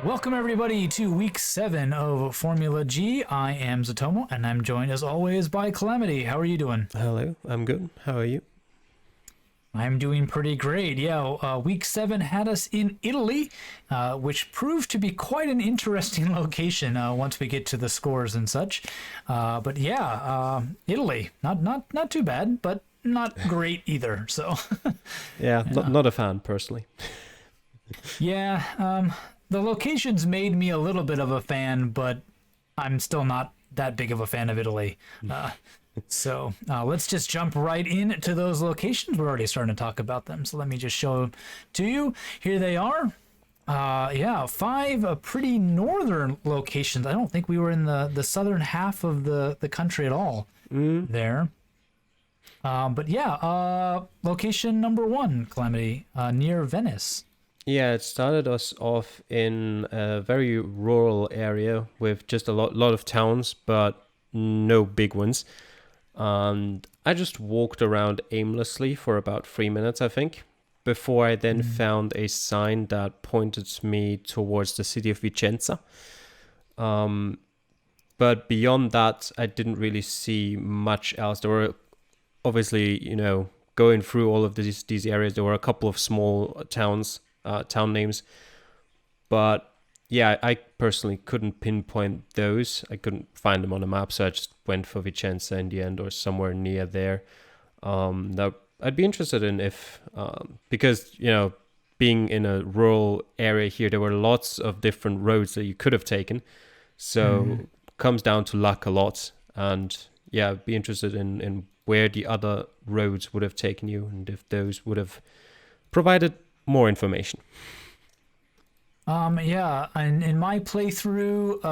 Welcome everybody to week 7 of Formula G. I am Zotomo and I'm joined as always by Calamity. How are you doing? Hello, I'm good. How are you? I'm doing pretty great. Yeah, week 7 had us in Italy, which proved to be quite an interesting location once we get to the scores and such. But yeah, Italy, not too bad, but not great either. So Yeah, yeah, not a fan personally. yeah. The locations made me a little bit of a fan, but I'm still not that big of a fan of Italy. So let's just jump right into those locations. We're already starting to talk about them, so let me just show them to you. Here they are. Yeah, 5 pretty northern locations. I don't think we were in the southern half of the country at all there. But yeah, location number 1, Calamity, near Venice. Yeah, it started us off in a very rural area with just a lot of towns, but no big ones. And I just walked around aimlessly for about 3 minutes, I think, before I then found a sign that pointed me towards the city of Vicenza. But beyond that, I didn't really see much else. There were obviously, going through all of these areas, there were a couple of small town names, but yeah, I personally couldn't pinpoint those. I couldn't find them on a map, so I just went for Vicenza in the end or somewhere near there. Now I'd be interested in if because being in a rural area here, there were lots of different roads that you could have taken, so comes down to luck a lot. And yeah, I'd be interested in where the other roads would have taken you and if those would have provided more information. Yeah, and in my playthrough,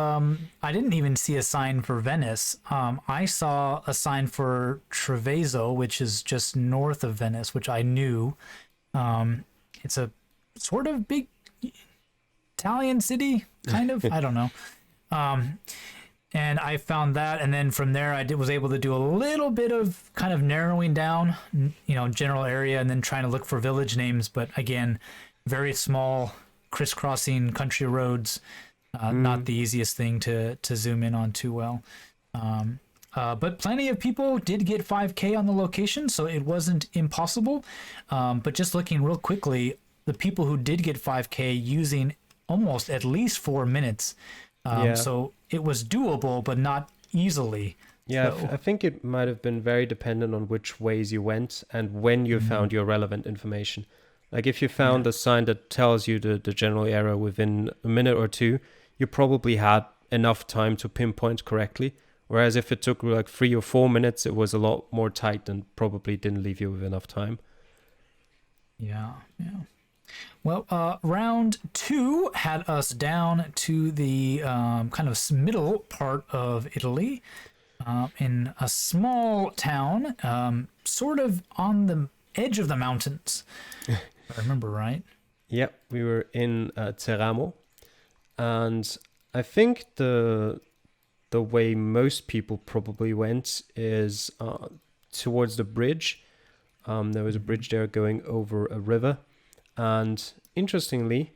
I didn't even see a sign for Venice. I saw a sign for Treviso, which is just north of Venice, which I knew. It's a sort of big Italian city, kind of. I don't know. And I found that, and then from there, was able to do a little bit of kind of narrowing down, general area, and then trying to look for village names. But again, very small, crisscrossing country roads, not the easiest thing to zoom in on too well. But plenty of people did get 5K on the location, so it wasn't impossible. But just looking real quickly, the people who did get 5K using almost at least 4 minutes. Yeah. So it was doable, but not easily. Yeah, So, I think it might have been very dependent on which ways you went and when you found your relevant information. Like if you found a sign that tells you the general area within a minute or two, you probably had enough time to pinpoint correctly. Whereas if it took like 3 or 4 minutes, it was a lot more tight and probably didn't leave you with enough time. yeah. Well, round 2 had us down to the kind of middle part of Italy, in a small town, sort of on the edge of the mountains, if I remember right. Yep, we were in Teramo, and I think the way most people probably went is towards the bridge. There was a bridge there going over a river. And interestingly,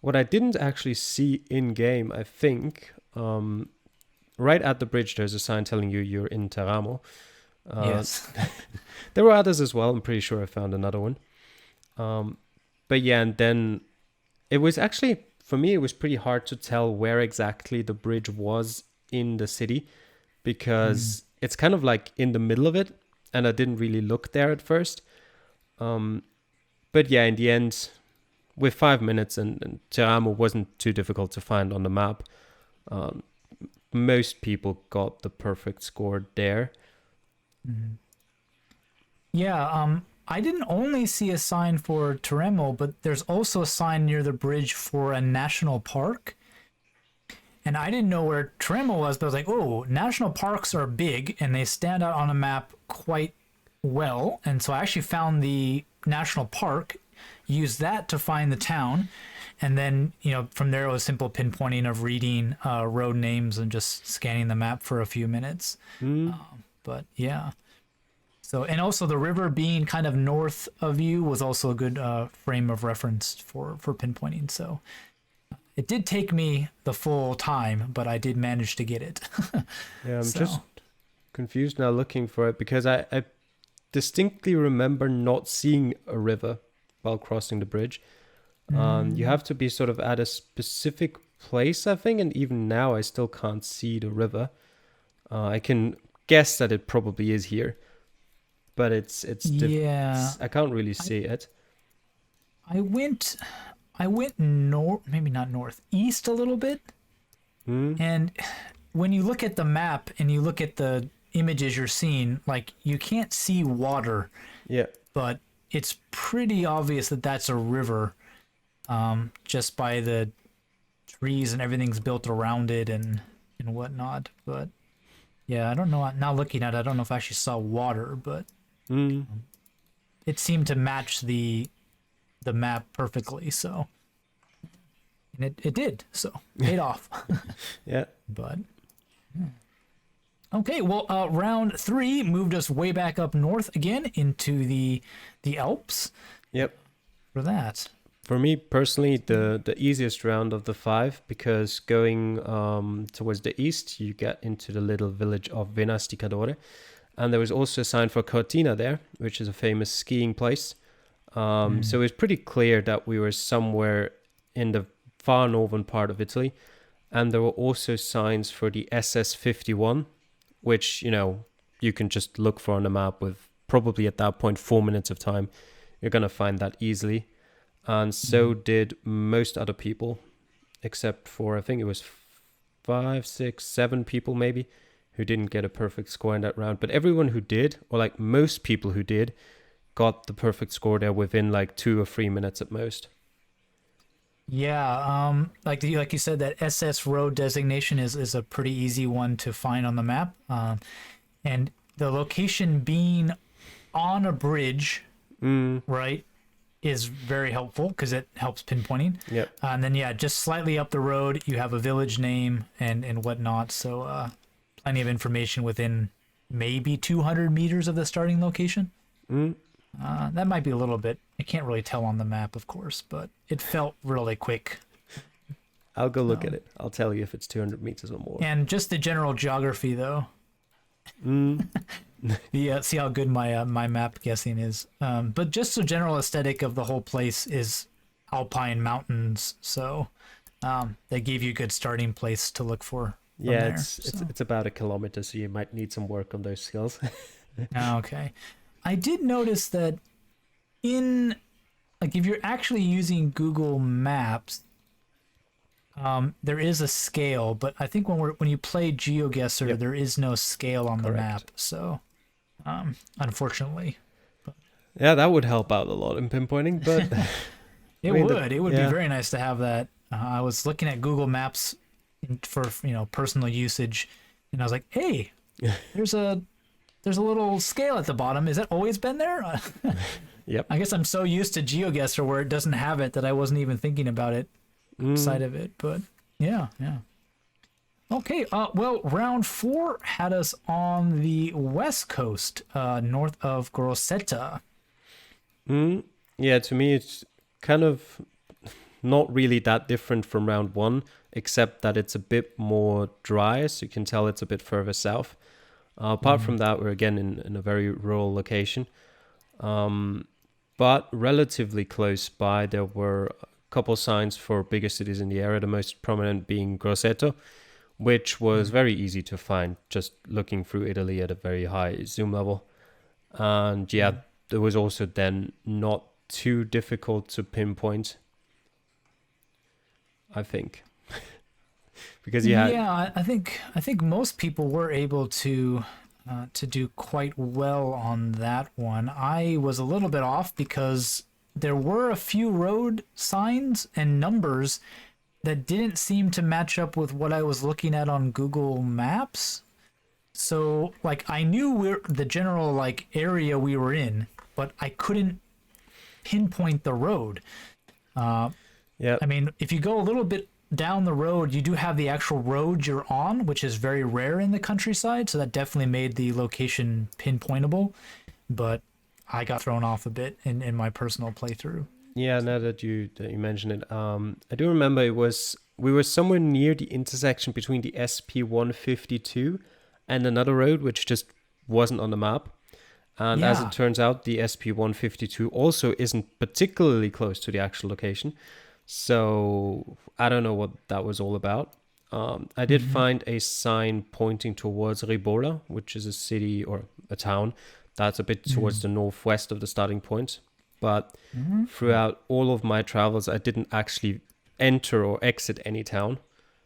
what I didn't actually see in game, I think, right at the bridge, there's a sign telling you you're in Teramo. Yes. There were others as well. I'm pretty sure I found another one. But yeah, and then it was actually, for me, it was pretty hard to tell where exactly the bridge was in the city because it's kind of like in the middle of it, and I didn't really look there at first. But yeah, in the end, with 5 minutes, and Teramo wasn't too difficult to find on the map, most people got the perfect score there. Yeah, I didn't only see a sign for Teremo, but there's also a sign near the bridge for a national park. And I didn't know where Teremo was, but I was like, oh, national parks are big and they stand out on a map quite well. And so I actually found the national park, used that to find the town. And then, from there it was simple pinpointing of reading road names and just scanning the map for a few minutes. But yeah. So, and also the river being kind of north of you was also a good frame of reference for pinpointing. So it did take me the full time, but I did manage to get it. Yeah, I'm So, just confused now looking for it because I distinctly remember not seeing a river while crossing the bridge. You have to be sort of at a specific place, I think, and even now I still can't see the river. I can guess that it probably is here, but yeah, I can't really I, see it. I went, I went north, maybe not north, east a little bit. Hmm. And when you look at the map and you look at the images you're seeing, like you can't see water, Yeah. but it's pretty obvious that that's a river, just by the trees and everything's built around it and whatnot. But yeah, I don't know. Now looking at it, I don't know if I actually saw water, but Hmm. it seemed to match the map perfectly. So, and it did. So paid off. Yeah. But okay, well, round 3 moved us way back up north again into the Alps Yep. for that. For me personally, the easiest round of the 5, because going towards the east, you get into the little village of Venasticadore, and there was also a sign for Cortina there, which is a famous skiing place. So it's pretty clear that we were somewhere in the far northern part of Italy, and there were also signs for the SS51, which you can just look for on the map with probably at that point 4 minutes of time. You're gonna find that easily. And so did most other people, except for I think it was 5, 6, 7 people maybe who didn't get a perfect score in that round. But everyone who did, or like most people who did, got the perfect score there within like 2 or 3 minutes at most. Yeah, like you said, that SS road designation is a pretty easy one to find on the map, and the location being on a bridge, right, is very helpful because it helps pinpointing. Yep. And then yeah, just slightly up the road, you have a village name and whatnot. So plenty of information within maybe 200 meters of the starting location. That might be a little bit. I can't really tell on the map, of course, but it felt really quick. I'll go look at it. I'll tell you if it's 200 meters or more. And just the general geography, though. See how good my map guessing is. But just the general aesthetic of the whole place is alpine mountains, so they gave you a good starting place to look for. Yeah, there, it's about a kilometer, so you might need some work on those skills. Okay. I did notice that like if you're actually using Google Maps, there is a scale, but I think when you play Geoguessr, Yep. there is no scale on the Correct. map. So, unfortunately, Yeah, that would help out a lot in pinpointing, but it mean, would. It would yeah. be very nice to have that. I was looking at Google Maps for personal usage, and I was like, hey, there's a little scale at the bottom. Has that always been there? Yep. I guess I'm so used to Geoguessr where it doesn't have it that I wasn't even thinking about it side of it. But yeah. Okay. Well, round 4 had us on the west coast, north of Grosseto. Yeah, to me, it's kind of not really that different from round 1, except that it's a bit more dry, so you can tell it's a bit further south. Apart from that, we're again in a very rural location. But relatively close by, there were a couple signs for bigger cities in the area, the most prominent being Grosseto, which was very easy to find just looking through Italy at a very high zoom level. And yeah, there was also then not too difficult to pinpoint, I think. Because Yeah, I think most people were able to do quite well on that one. I was a little bit off because there were a few road signs and numbers that didn't seem to match up with what I was looking at on Google Maps. So, like, I knew the general like area we were in, but I couldn't pinpoint the road. yeah, I mean, if you go a little bit down the road, you do have the actual road you're on, which is very rare in the countryside, so that definitely made the location pinpointable. But I got thrown off a bit in my personal playthrough. yeah. Now that you mention it, I do remember it was we were somewhere near the intersection between the SP-152 and another road, which just wasn't on the map. And as Yeah. it turns out, the SP-152 also isn't particularly close to the actual location. So I don't know what that was all about. I did find a sign pointing towards Ribola, which is a city or a town that's a bit towards the northwest of the starting point. But throughout all of my travels, I didn't actually enter or exit any town.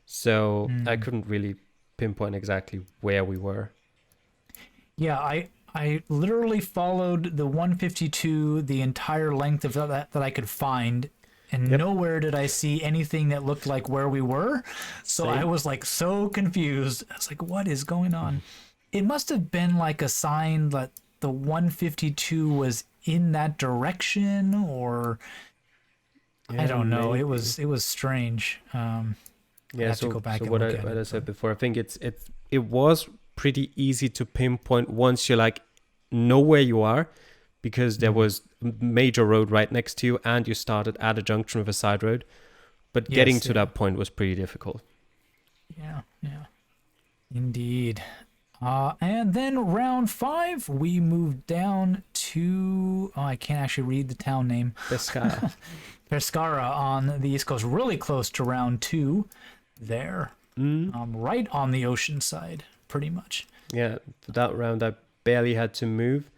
So I couldn't really pinpoint exactly where we were. Yeah, I literally followed the 152 the entire length of that I could find, and nowhere did I see anything that looked like where we were. So Same. I was like so confused. I was like, what is going on? It must have been like a sign that the 152 was in that direction, or I don't know. Maybe. It was strange. I have to go back and what look at I it. said before, I think it was pretty easy to pinpoint once you like know where you are, because there was a major road right next to you, and you started at a junction with a side road. But getting Yes, to that point was pretty difficult. Yeah, indeed. And then round 5, we moved down to, I can't actually read the town name, Pescara. Pescara on the East Coast, really close to round 2 there, right on the ocean side, pretty much. Yeah, for that round I barely had to move.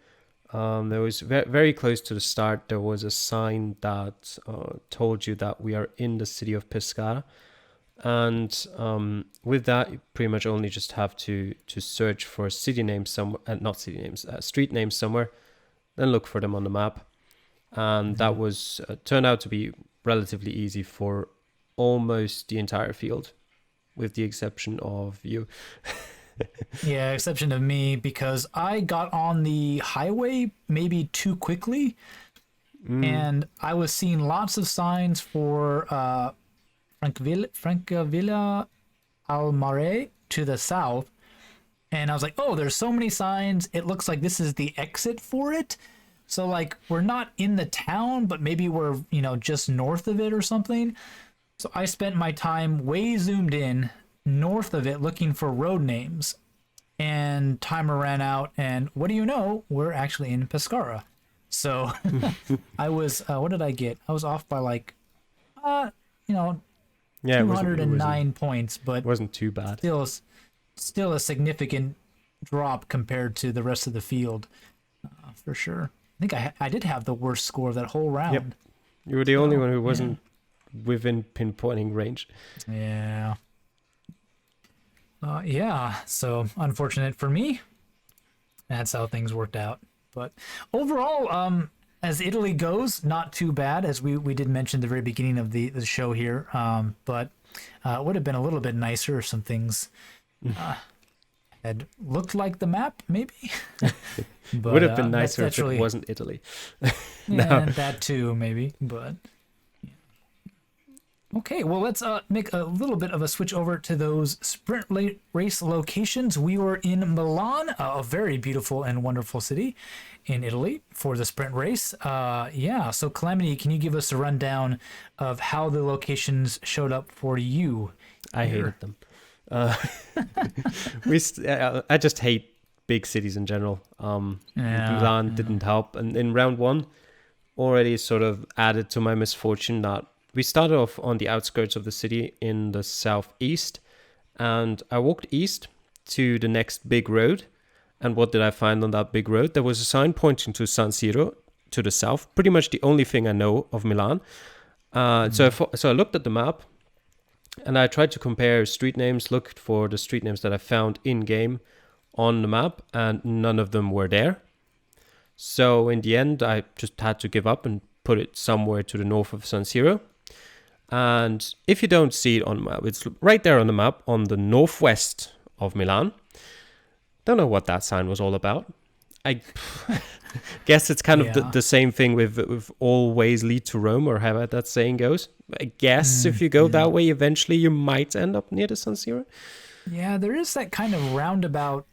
There was very close to the start. There was a sign that told you that we are in the city of Pescara. And with that, you pretty much only just have to search for city names somewhere, not city names, street names somewhere, then look for them on the map. And that was turned out to be relatively easy for almost the entire field, with the exception of you. Yeah, exception of me, because I got on the highway maybe too quickly, and I was seeing lots of signs for Francavilla al Mare to the south, and I was like, oh, there's so many signs, it looks like this is the exit for it. So like we're not in the town, but maybe we're, just north of it or something. So I spent my time way zoomed in north of it looking for road names, and timer ran out, and what do you know, we're actually in Pescara. So I was what did I get? I was off by like Yeah, 209 points, but wasn't too bad. still a significant drop compared to the rest of the field, for sure. I think I did have the worst score of that whole round. Yep. You were the only one who wasn't within pinpointing range. Yeah. So unfortunate for me. That's how things worked out. But overall, as Italy goes, not too bad, as we did mention at the very beginning of the show here. But it would have been a little bit nicer if some things had looked like the map, maybe. But, would have been nicer if really, it wasn't Italy. Yeah, that too, maybe. But okay, well, let's make a little bit of a switch over to those sprint race locations. We were in Milan, a very beautiful and wonderful city in Italy, for the sprint race. So Calamity, can you give us a rundown of how the locations showed up for you? I hated them. I just hate big cities in general. Milan didn't help, and in round 1 already sort of added to my misfortune that we started off on the outskirts of the city in the southeast, and I walked east to the next big road. And what did I find on that big road? There was a sign pointing to San Siro to the south, pretty much the only thing I know of Milan. So I looked at the map, and I tried to compare street names, looked for the street names that I found in-game on the map, and none of them were there. So in the end, I just had to give up and put it somewhere to the north of San Siro. And if you don't see it on the map, it's right there on the map on the northwest of Milan. Don't know what that sign was all about. I guess it's kind of the same thing with all ways lead to Rome, or however that saying goes. I guess if you go that way, eventually you might end up near the San Siro. Yeah, there is that kind of roundabout.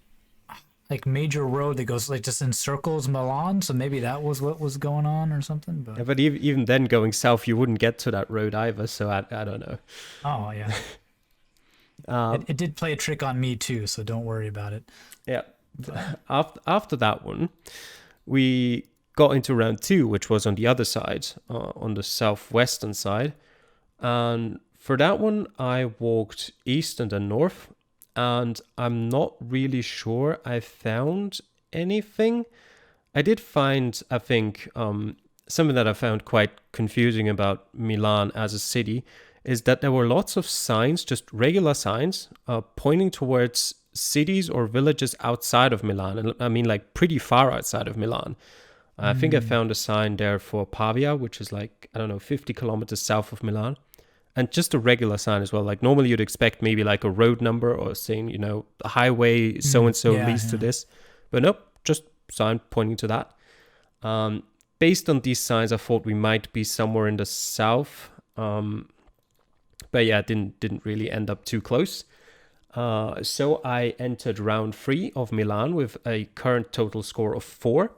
like major road that goes like just encircles Milan, so maybe that was what was going on or something. But Yeah, but even then, going south, you wouldn't get to that road either. So I don't know. oh yeah, it did play a trick on me too, so don't worry about it. Yeah. After that one, we got into round 2, which was on the other side, on the southwestern side. And for that one, I walked east and then north. And I'm not really sure I found anything. I did find, I think, something that I found quite confusing about Milan as a city is that there were lots of signs, just regular signs, pointing towards cities or villages outside of Milan. And I mean, like pretty far outside of Milan. I think I found a sign there for Pavia, which is like, I don't know, 50 kilometers south of Milan. And just a regular sign as well. Like normally you'd expect maybe like a road number or saying, the highway so-and-so leads to this. But nope, just sign pointing to that. Based on these signs, I thought we might be somewhere in the south. But yeah, it didn't really end up too close. So I entered round 3 of Milan with a current total score of 4.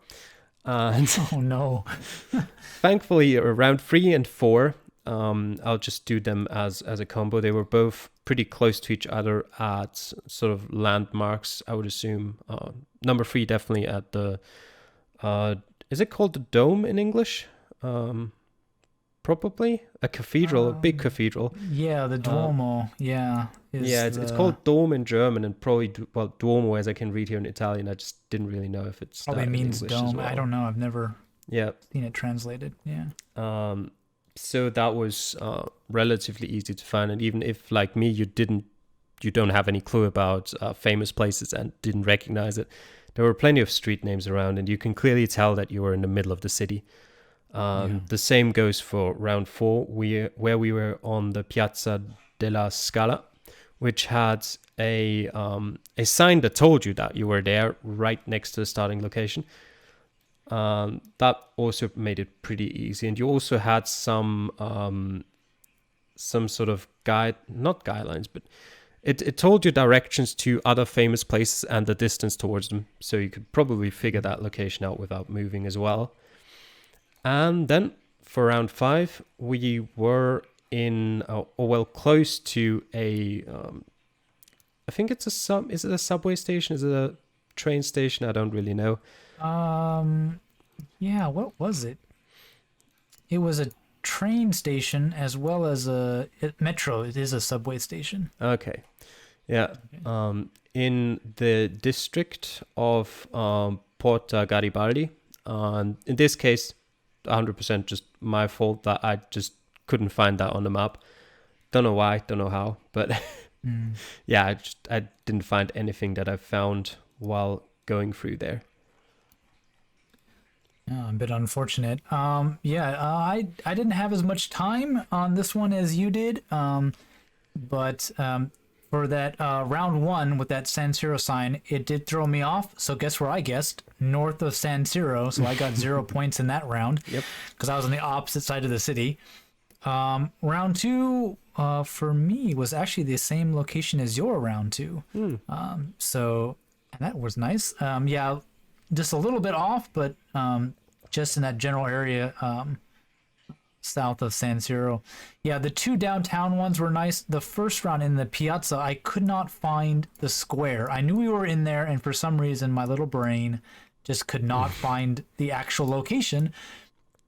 And Oh no. thankfully, round 3 and 4, I'll just do them as a combo. They were both pretty close to each other at sort of landmarks, I would assume. Number 3 definitely at the... is it called the Dome in English? Probably a cathedral, a big cathedral. Yeah, the Duomo. Yeah. It's called Dome in German, and probably Duomo as I can read here in Italian. I just didn't really know if it's probably means English dome. as well. I don't know. I've never seen it translated. Yeah. So that was relatively easy to find, and even if, like me, you don't have any clue about famous places and didn't recognize it, there were plenty of street names around, and you can clearly tell that you were in the middle of the city. The same goes for round 4, where we were on the Piazza della Scala, which had a sign that told you that you were there right next to the starting location. That also made it pretty easy, and you also had some sort of not guidelines, but it told you directions to other famous places and the distance towards them, so you could probably figure that location out without moving as well. And then for round 5, we were in, close to a, I think it's is it a subway station? Is it a train station? I don't really know. Yeah, what was it? It was a train station as well as a metro. It is a subway station. Okay. Yeah. In the district of Porta Garibaldi. In this case, 100% just my fault that I just couldn't find that on the map. Don't know why, don't know how, but yeah, I didn't find anything that I found while going through there. Oh, a bit unfortunate. I didn't have as much time on this one as you did. But for that round 1 with that San Siro sign, it did throw me off. So guess where I guessed? North of San Siro. So I got 0 points in that round. Yep. Because I was on the opposite side of the city. Round 2 for me was actually the same location as your round 2. So that was nice. Yeah, just a little bit off, but just in that general area south of San Siro. Yeah, the 2 downtown ones were nice. The first round in the piazza, I could not find the square. I knew we were in there, and for some reason, my little brain just could not find the actual location.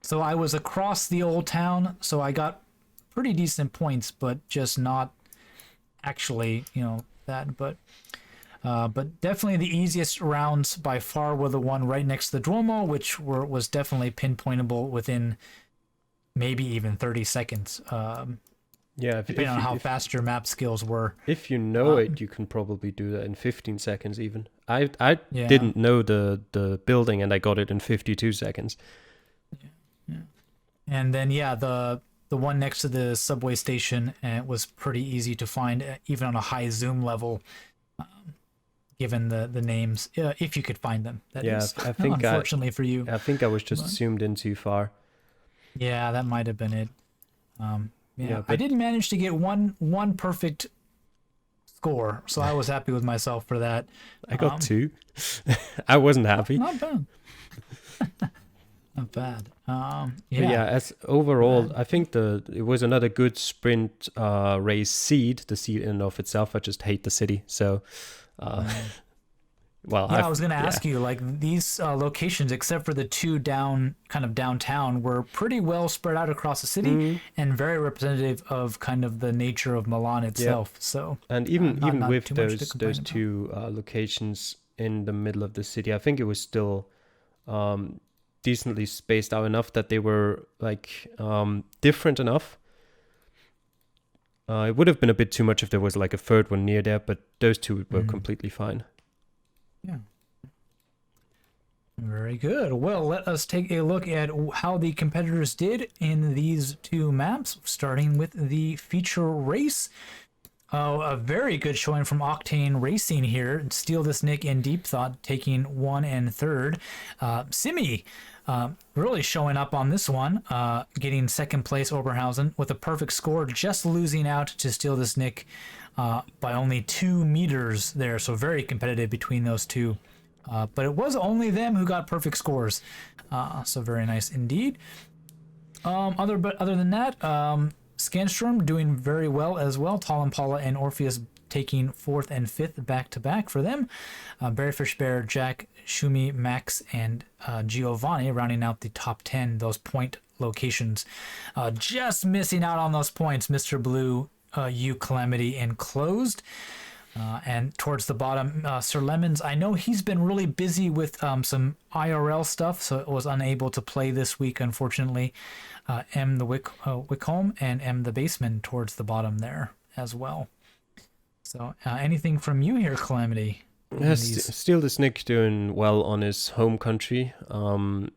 So I was across the old town, so I got pretty decent points, but just not actually, that. But definitely the easiest rounds by far were the one right next to the Duomo, which was definitely pinpointable within maybe even 30 seconds. Depending on how fast your map skills were. If you know it, you can probably do that in 15 seconds even. I didn't know the building, and I got it in 52 seconds. Yeah. And then the one next to the subway station was pretty easy to find, even on a high zoom level. Given the names, if you could find them. That is. I think unfortunately for you. I think I was just zoomed in too far. Yeah, that might have been it. I did manage to get one perfect score, so I was happy with myself for that. I got 2. I wasn't happy. Not bad. Not bad. But yeah, as overall, I think it was another good sprint race seed. The seed in and of itself, I just hate the city. So, well, yeah, I was going to ask you, like, these locations, except for the 2 kind of downtown, were pretty well spread out across the city and very representative of kind of the nature of Milan itself. So, and even not with too much to those complain about. 2 locations in the middle of the city, I think it was still decently spaced out enough that they were like different enough. It would have been a bit too much if there was like a third one near there, but those 2 were completely fine. Yeah. Very good. Well, let us take a look at how the competitors did in these 2 maps, starting with the feature race. A very good showing from Octane Racing here. Steal This Nick and Deep Thought taking 1 and 3rd. Simi really showing up on this one, getting 2nd place Oberhausen with a perfect score, just losing out to Steal This Nick by only 2 meters there. So very competitive between those 2. But it was only them who got perfect scores. So very nice indeed. Other than that, Scanstorm doing very well as well. Tall Impala and Orpheus taking 4th and 5th back-to-back for them. Bearfish Bear, Jack, Shumi, Max, and Giovanni rounding out the top 10, those point locations. Just missing out on those points, Mr. Blue, U, Calamity, and Closed. And towards the bottom, Sir Lemons, I know he's been really busy with some IRL stuff, so was unable to play this week, unfortunately. M the Wickholm and M the Baseman towards the bottom there as well. So anything from you here, Calamity? Steal This Nick doing well on his home country.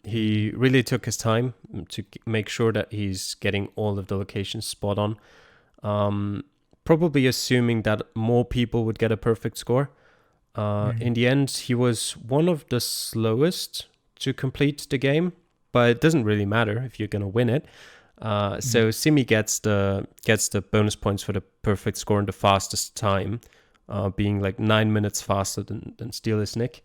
He really took his time to make sure that he's getting all of the locations spot on. Probably assuming that more people would get a perfect score. In the end, he was one of the slowest to complete the game, but it doesn't really matter if you're gonna win it. So Simi gets the bonus points for the perfect score in the fastest time, being like 9 minutes faster than Steal This Nick.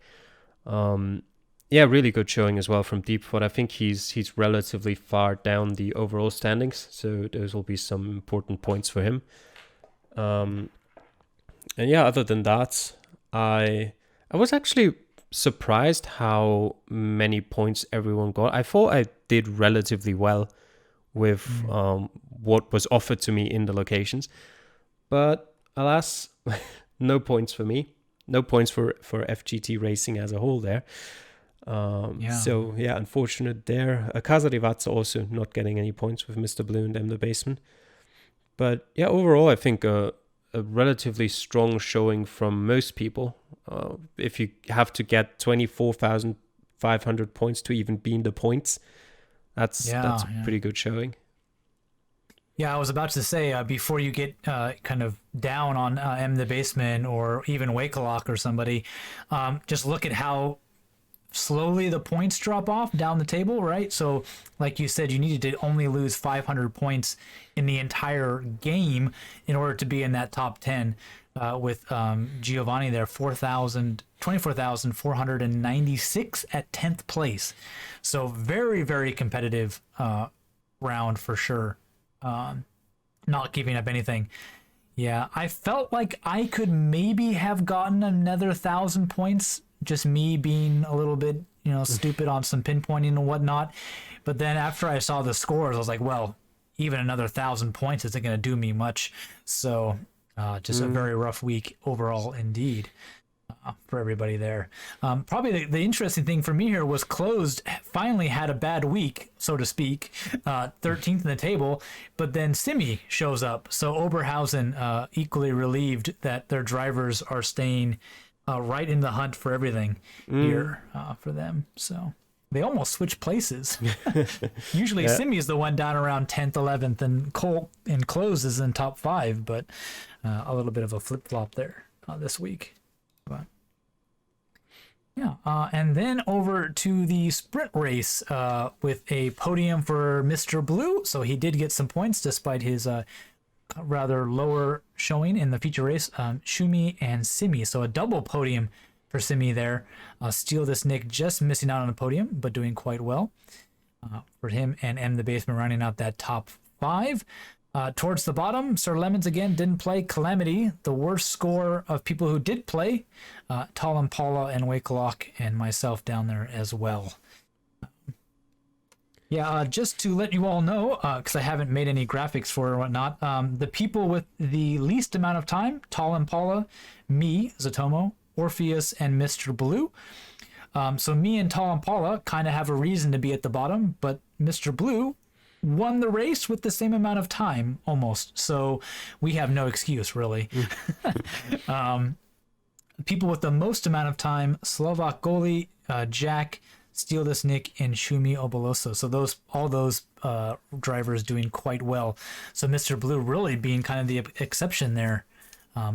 Yeah, really good showing as well from Deep Thought. I think he's relatively far down the overall standings, so those will be some important points for him. And yeah, other than that, I was actually surprised how many points everyone got. I thought I did relatively well with what was offered to me in the locations, but alas, no points for me. No points for FGT Racing as a whole there. So yeah, unfortunate there. Casa de Vats also not getting any points with Mr. Blue and M the Basement. But yeah, overall, I think a relatively strong showing from most people. If you have to get 24,500 points to even be in the points, that's a pretty good showing. Yeah, I was about to say, before you get kind of down on M the Basement or even Wakelock or somebody, just look at how slowly the points drop off down the table, right? So like you said, you needed to only lose 500 points in the entire game in order to be in that top 10, with Giovanni there, 24,496 at 10th place. So very, very competitive round for sure. Not giving up anything. Yeah, I felt like I could maybe have gotten another 1,000 points, just me being a little bit, stupid on some pinpointing and whatnot. But then after I saw the scores, I was like, well, even another 1,000 points isn't going to do me much. So just a very rough week overall indeed for everybody there. Probably the interesting thing for me here was Closed finally had a bad week, so to speak, 13th in the table, but then Simi shows up. So Oberhausen equally relieved that their drivers are staying right in the hunt for everything here for them. So they almost switch places. Usually Simi is the one down around 10th, 11th, and Cole and Close is in top 5, but a little bit of a flip-flop there this week. But yeah, and then over to the sprint race with a podium for Mr. Blue. So he did get some points despite his rather lower showing in the feature race, Shumi and Simi. So a double podium for Simi there. Steal This Nick just missing out on the podium, but doing quite well for him. And M the Basement rounding out that top 5. Towards the bottom, Sir Lemons again didn't play. Calamity, the worst score of people who did play. Tal and Paula and Wakelock and myself down there as well. Yeah, just to let you all know, because I haven't made any graphics for it or whatnot, the people with the least amount of time, Tal and Paula, me, Zotomo, Orpheus, and Mr. Blue. So me and Tal and Paula kind of have a reason to be at the bottom, but Mr. Blue won the race with the same amount of time, almost. So we have no excuse, really. People with the most amount of time, Slovak Goalie, Jack, Steal This Nick, and Shumi Oboloso. So all those drivers doing quite well. So Mr. Blue really being kind of the exception there.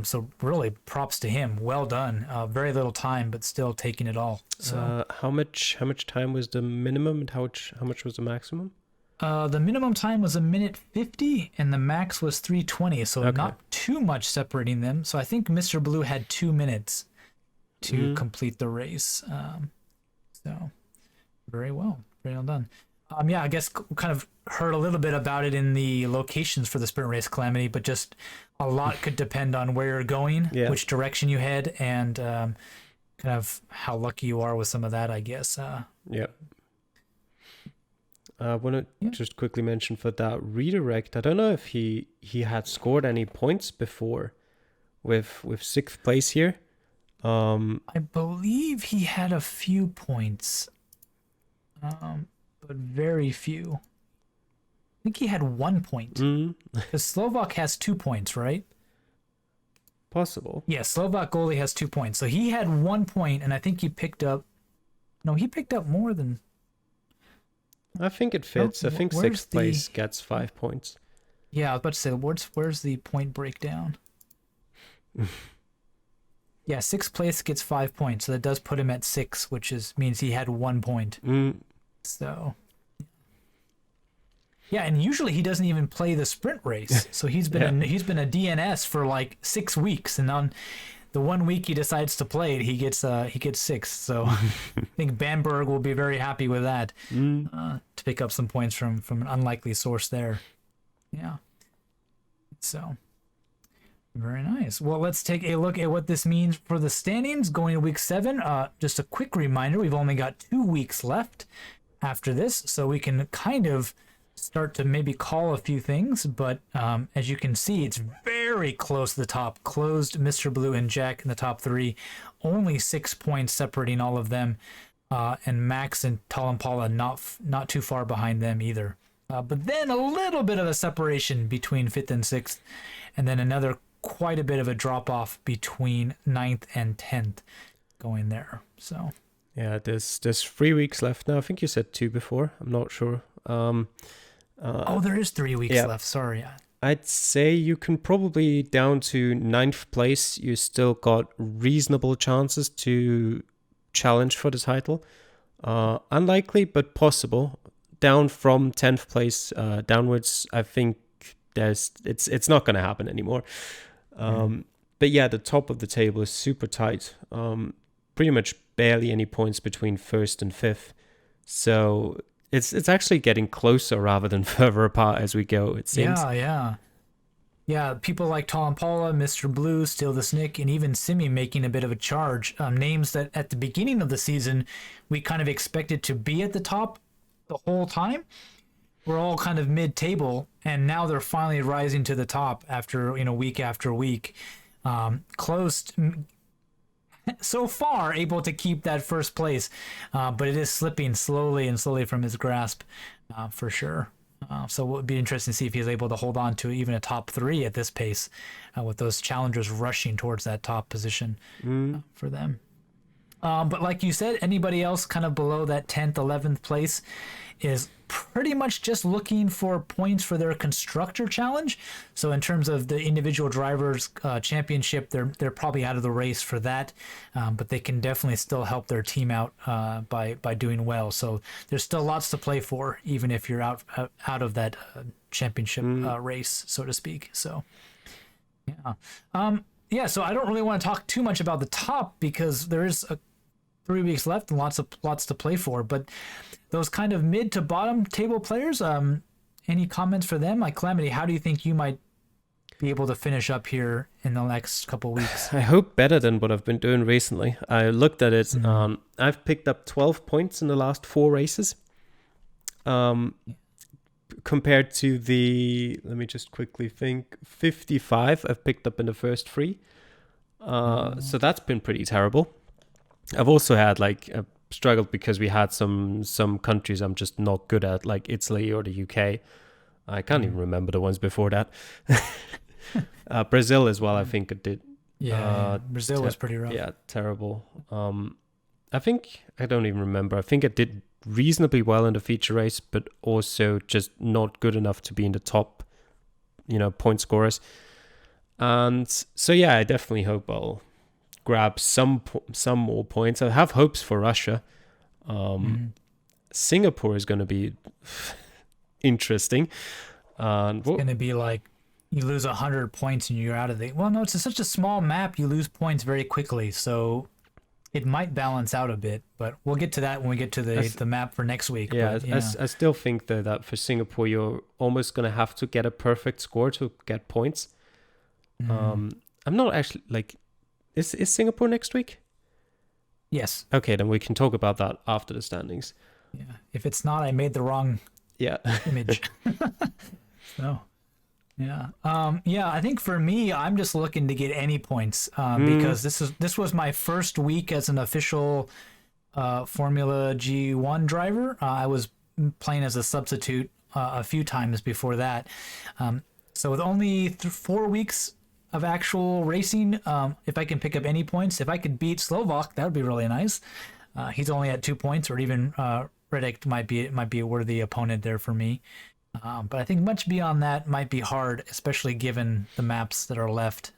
So really props to him. Well done. Very little time, but still taking it all. So how much time was the minimum and how much was the maximum? The minimum time was 1:50 and the max was 3:20. So not too much separating them. So I think Mr. Blue had 2 minutes to complete the race. So very well done. Yeah, I guess kind of heard a little bit about it in the locations for the sprint race Calamity, but just a lot could depend on where you're going, which direction you head, and kind of how lucky you are with some of that, I guess. I want to just quickly mention for that redirect, I don't know if he had scored any points before with 6th place here. I believe he had a few points, but very few. I think he had 1 point. Because Slovak has 2 points, right? Possible. Yeah, Slovak Goalie has 2 points. So he had 1 point, and I think he picked up... No, he picked up more than... I think it fits. I think 6th place gets 5 points. Yeah, I was about to say, where's the point breakdown? Yeah, 6th place gets 5 points, so that does put him at 6, which means he had 1 point. So, yeah, and usually he doesn't even play the sprint race. So he's been a DNS for like 6 weeks, and on the 1 week he decides to play it, he gets 6th. So I think Bamberg will be very happy with that to pick up some points from an unlikely source there. Yeah. So very nice. Well, let's take a look at what this means for the standings going to week 7. Just a quick reminder, we've only got 2 weeks left after this, so we can kind of start to maybe call a few things, but as you can see, it's very close to the top. Closed Mr. Blue and Jack in the top 3, only 6 points separating all of them, and Max and Tal and Paula not too far behind them either. But then a little bit of a separation between 5th and 6th, and then quite a bit of a drop off between 9th and 10th going there. So yeah, there's 3 weeks left now. I think you said 2 before. I'm not sure. There is 3 weeks left. Sorry. I'd say you can probably down to 9th place. You still got reasonable chances to challenge for the title. Unlikely, but possible. Down from 10th place downwards, I think it's not going to happen anymore. But yeah, the top of the table is super tight. Pretty much barely any points between 1st and 5th. So it's actually getting closer rather than further apart as we go, it seems. Yeah, people like Tal and Paula, Mr. Blue, Steal This Nick, and even Simi making a bit of a charge. Names that at the beginning of the season we kind of expected to be at the top the whole time. We're all kind of mid-table, and now they're finally rising to the top after week after week. Closed so far, able to keep that first place, but it is slipping slowly from his grasp, for sure. So it would be interesting to see if he's able to hold on to even a top 3 at this pace, with those challengers rushing towards that top position for them. But like you said, anybody else kind of below that 10th, 11th place is pretty much just looking for points for their constructor challenge. So in terms of the individual drivers championship, they're probably out of the race for that, but they can definitely still help their team out by doing well. So there's still lots to play for, even if you're out of that championship race, so to speak. So yeah. Yeah, so I don't really want to talk too much about the top because there is 3 weeks left and lots to play for. But those kind of mid to bottom table players, any comments for them? Like Calamity, how do you think you might be able to finish up here in the next couple weeks? I hope better than what I've been doing recently. I looked at it. I've picked up 12 points in the last 4 races. Compared to the, let me just quickly think, 55 I've picked up in the first 3. So that's been pretty terrible. I've also had struggled because we had some countries I'm just not good at, like Italy or the UK. I can't even remember the ones before that. Brazil as well, I think it did. Yeah, Brazil was pretty rough. Yeah, terrible. I don't even remember. I think it did reasonably well in the feature race, but also just not good enough to be in the top, point scorers. And so, yeah, I definitely hope I'll grab some more points. I have hopes for Russia. Singapore is going to be interesting. It's going to be like you lose 100 points and you're out of the... Well, no, it's such a small map. You lose points very quickly, so it might balance out a bit. But we'll get to that when we get to the map for next week. Yeah, but, I still think though that for Singapore, you're almost going to have to get a perfect score to get points. I'm not actually Is Singapore next week? Yes. Okay, then we can talk about that after the standings. Yeah. If it's not, I made the wrong image. So, yeah. I think for me, I'm just looking to get any points because this was my first week as an official Formula G1 driver. I was playing as a substitute a few times before that. So with only 4 weeks of actual racing, if I can pick up any points, if I could beat Slovak, that would be really nice. He's only at 2 points, or even Reddick might be a worthy opponent there for me. But I think much beyond that might be hard, especially given the maps that are left.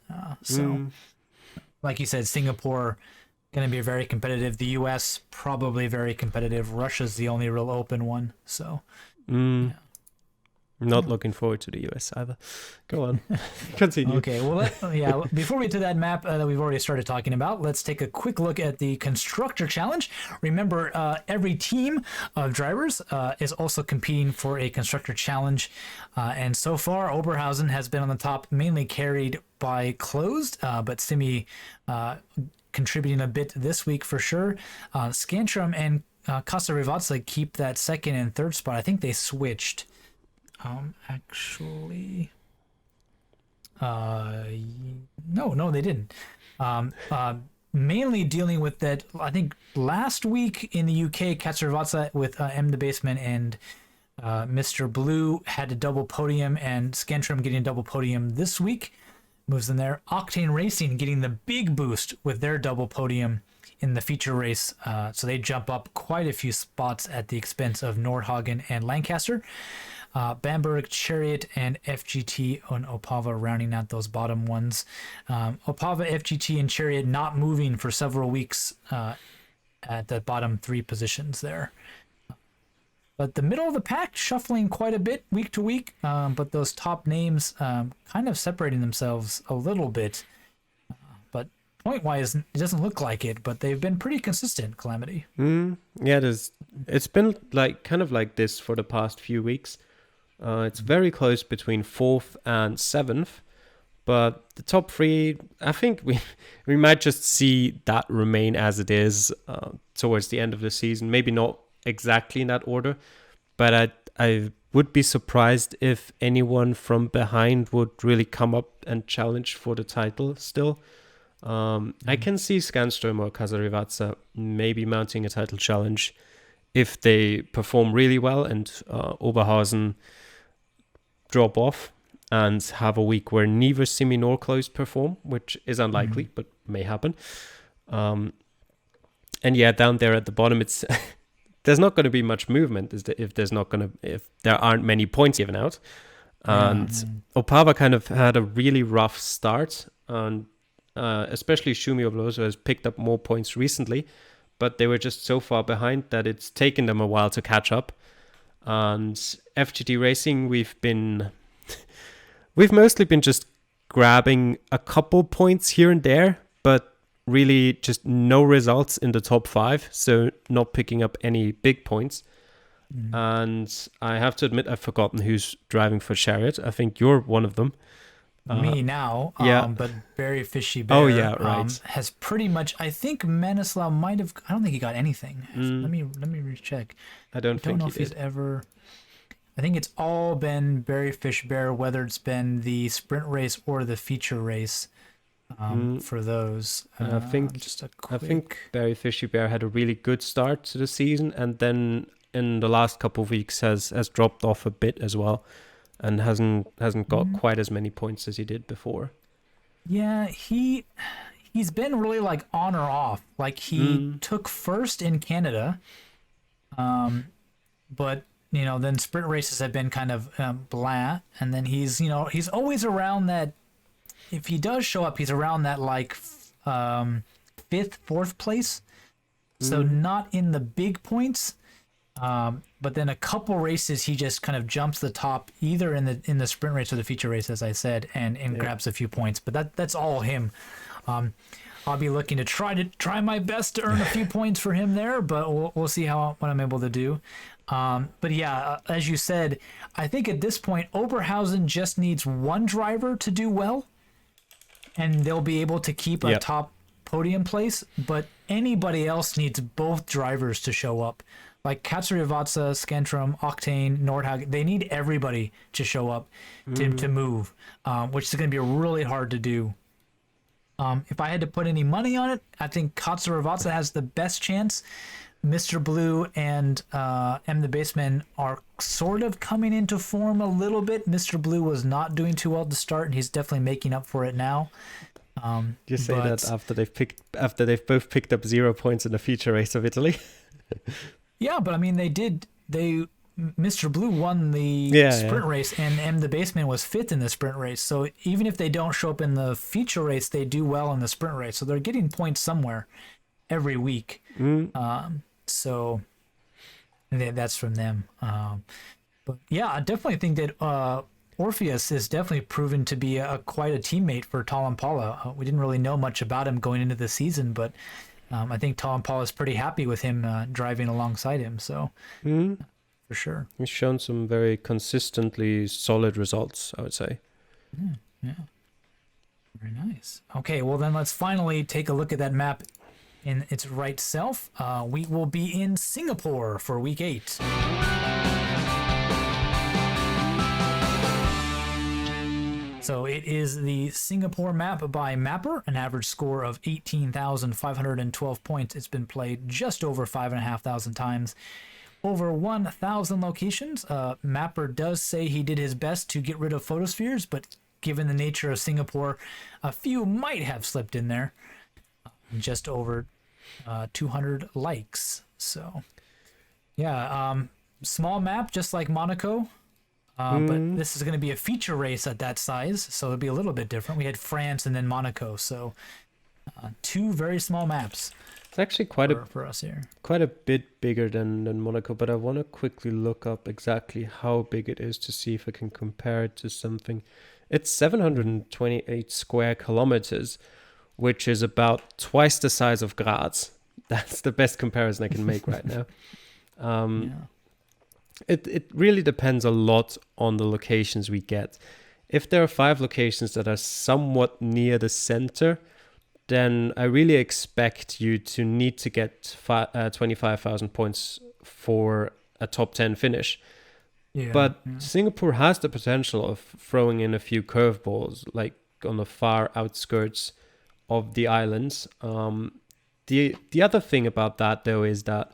Like you said, Singapore going to be very competitive. The U.S. probably very competitive. Russia's the only real open one. So. Yeah. Not looking forward to the US either. Go on. Continue. Okay, well, before we get to that map that we've already started talking about, let's take a quick look at the Constructor Challenge. Remember, every team of drivers is also competing for a Constructor Challenge. And so far, Oberhausen has been on the top, mainly carried by Closed, but Simi contributing a bit this week for sure. Scantrum and Kasarivazza keep that second and third spot. I think they switched. No, they didn't. Mainly dealing with that. I think last week in the UK, Kasarivazza with M the Basement and Mr. Blue had a double podium, and Scantrum getting a double podium this week moves in there. Octane Racing getting the big boost with their double podium in the feature race, so they jump up quite a few spots at the expense of Nordhagen and Lancaster. Bamberg, Chariot, and FGT and Opava rounding out those bottom ones. Opava, FGT, and Chariot not moving for several weeks at the bottom 3 positions there. But the middle of the pack shuffling quite a bit week to week, but those top names kind of separating themselves a little bit. But point-wise, it doesn't look like it, but they've been pretty consistent, Calamity. Yeah, it's been kind of like this for the past few weeks. It's very close between 4th and 7th, but the top 3, I think we might just see that remain as it is towards the end of the season. Maybe not exactly in that order, but I would be surprised if anyone from behind would really come up and challenge for the title still. I can see Scanstrom or Kasarivazza maybe mounting a title challenge if they perform really well and Oberhausen drop off and have a week where neither Simi nor Closed perform, which is unlikely, but may happen. And yeah, down there at the bottom, it's there's not going to be much movement if there aren't many points given out. And Opava kind of had a really rough start, and especially Shumi Obloso has picked up more points recently, but they were just so far behind that it's taken them a while to catch up. And FGT Racing, we've mostly been just grabbing a couple points here and there, but really just no results in the top 5, so not picking up any big points. And I have to admit, I've forgotten who's driving for Chariot. I think you're one of them. Me now, yeah. But Barry Fishy Bear, oh yeah, right, has pretty much. I think Manislaw might have. I don't think he got anything. Let me recheck. I don't think know if he's ever. I think it's all been Barry Fish Bear, whether it's been the sprint race or the feature race. For those, I think Barry Fishy Bear had a really good start to the season, and then in the last couple of weeks has dropped off a bit as well, and hasn't got quite as many points as he did before. Yeah, he's been really like on or off. Like he took first in Canada, but then sprint races have been kind of blah, and then he's always around that. If he does show up, he's around that like 5th, 4th place, so not in the big points. But then a couple races, he just kind of jumps the top, either in the sprint race or the feature race, as I said, and grabs a few points. But that's all him. I'll be looking to try my best to earn a few points for him there, but we'll see what I'm able to do. But yeah, as you said, I think at this point, Oberhausen just needs one driver to do well, and they'll be able to keep a top podium place. But anybody else needs both drivers to show up. Like Katsurivatsa, Skentrum, Octane, Nordhag, they need everybody to show up to move, which is going to be really hard to do. If I had to put any money on it, I think Katsurivatsa has the best chance. Mr. Blue and M the Baseman are sort of coming into form a little bit. Mr. Blue was not doing too well to start, and he's definitely making up for it now. You say that after they've both picked up 0 points in the feature race of Italy. Yeah, but I mean Mr. Blue won the sprint race, and M the Baseman was 5th in the sprint race. So even if they don't show up in the feature race, they do well in the sprint race. So they're getting points somewhere every week. So that's from them. But yeah, I definitely think that Orpheus is definitely proven to be quite a teammate for Talampala. We didn't really know much about him going into the season, but I think Talampala is pretty happy with him driving alongside him. So for sure, he's shown some very consistently solid results, I would say. Yeah. Very nice. Okay, well then let's finally take a look at that map in its right self. We will be in Singapore for week 8. So it is the Singapore map by Mapper, an average score of 18,512 points. It's been played just over 5,500 times, over 1,000 locations. Mapper does say he did his best to get rid of photospheres, but given the nature of Singapore, a few might have slipped in there. Just over 200 likes. So yeah, small map, just like Monaco. But this is going to be a feature race at that size, so it'll be a little bit different. We had France and then Monaco, so 2 very small maps. It's actually for us here. Quite a bit bigger than Monaco, but I want to quickly look up exactly how big it is to see if I can compare it to something. It's 728 square kilometers, which is about twice the size of Graz. That's the best comparison I can make right now. It really depends a lot on the locations we get. If there are 5 locations that are somewhat near the center, then I really expect you to need to get 25,000 points for a top 10 finish. But Singapore has the potential of throwing in a few curveballs, like on the far outskirts of the islands. The other thing about that, though, is that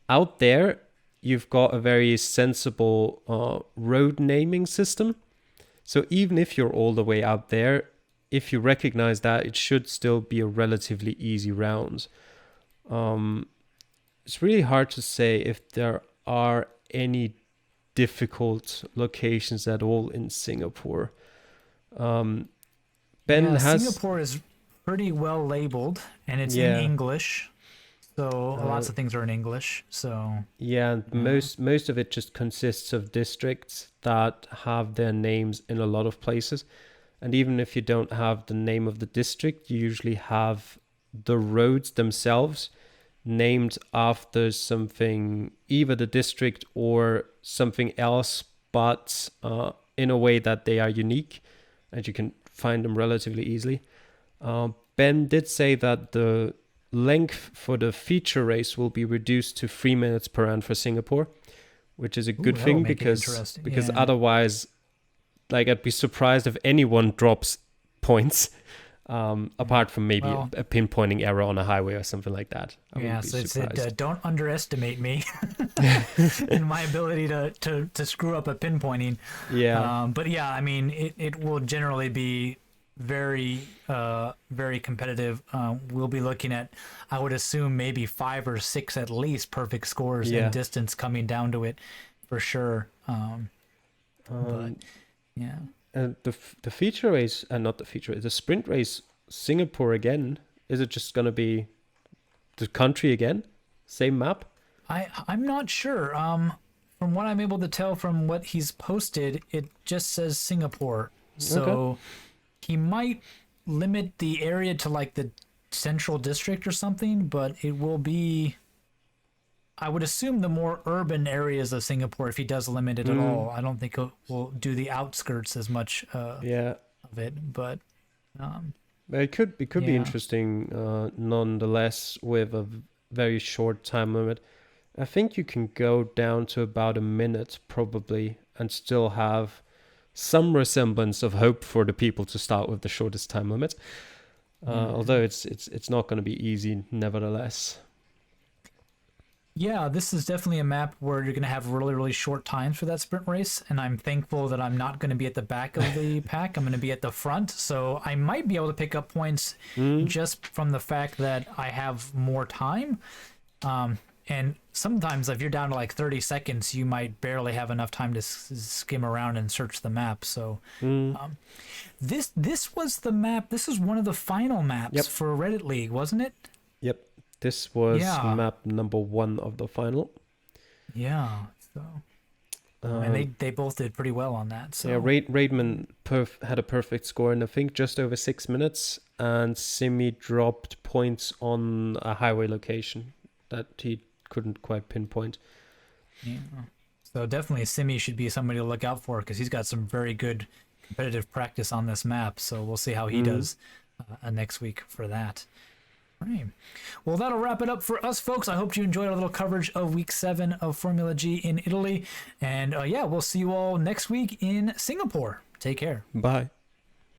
out there, you've got a very sensible road naming system. So even if you're all the way out there, if you recognize that, it should still be a relatively easy round. it's really hard to say if there are any difficult locations at all in Singapore. Ben Yeah, has Singapore is pretty well labeled, and it's in yeah. English. So lots of things are in English. So Yeah, and most of it just consists of districts that have their names in a lot of places. And even if you don't have the name of the district, you usually have the roads themselves named after something, either the district or something else, but in a way that they are unique and you can find them relatively easily. Ben did say that the length for the feature race will be reduced to 3 minutes per round for Singapore, which is a good that'll thing make it because interesting. Yeah. otherwise, like, I'd be surprised if anyone drops points, apart from maybe Well, a pinpointing error on a highway or something like that. I yeah, wouldn't be so it's surprised. don't underestimate me in my ability to screw up a pinpointing. Yeah. But yeah, I mean, it will generally be very competitive. We'll be looking at, I would assume, maybe 5 or 6 at least perfect scores Yeah. in distance coming down to it for sure. But yeah. And the feature race, and not the feature race, the sprint race, Singapore again. Is it just gonna be the country again? Same map? I'm not sure. From what I'm able to tell from what he's posted, it just says Singapore. So Okay. he might limit the area to like the central district or something, but it will be, I would assume, the more urban areas of Singapore if he does limit it at all. I don't think we'll do the outskirts as much Yeah. of it, but But it could be yeah. interesting, nonetheless, with a very short time limit. I think you can go down to about a minute probably and still have some resemblance of hope for the people to start with the shortest time limit. Although it's not going to be easy, nevertheless. Yeah, this is definitely a map where you're going to have really, really short times for that sprint race, and I'm thankful that I'm not going to be at the back of the pack. I'm going to be at the front, so I might be able to pick up points just from the fact that I have more time. And sometimes if you're down to like 30 seconds, you might barely have enough time to skim around and search the map. So this was the map. This is one of the final maps Yep. for Reddit League, wasn't it? Yep. This was Yeah. map number 1 of the final. Yeah. So. And they both did pretty well on that. So Yeah, Raidman had a perfect score in, I think, just over 6 minutes, and Simi dropped points on a highway location that he couldn't quite pinpoint. yeah. So definitely Simi should be somebody to look out for because he's got some very good competitive practice on this map. So we'll see how he does next week for that. All right. Well, that'll wrap it up for us, folks. I hope you enjoyed our little coverage of Week 7 of Formula G in Italy. And yeah, we'll see you all next week in Singapore. Take care. Bye.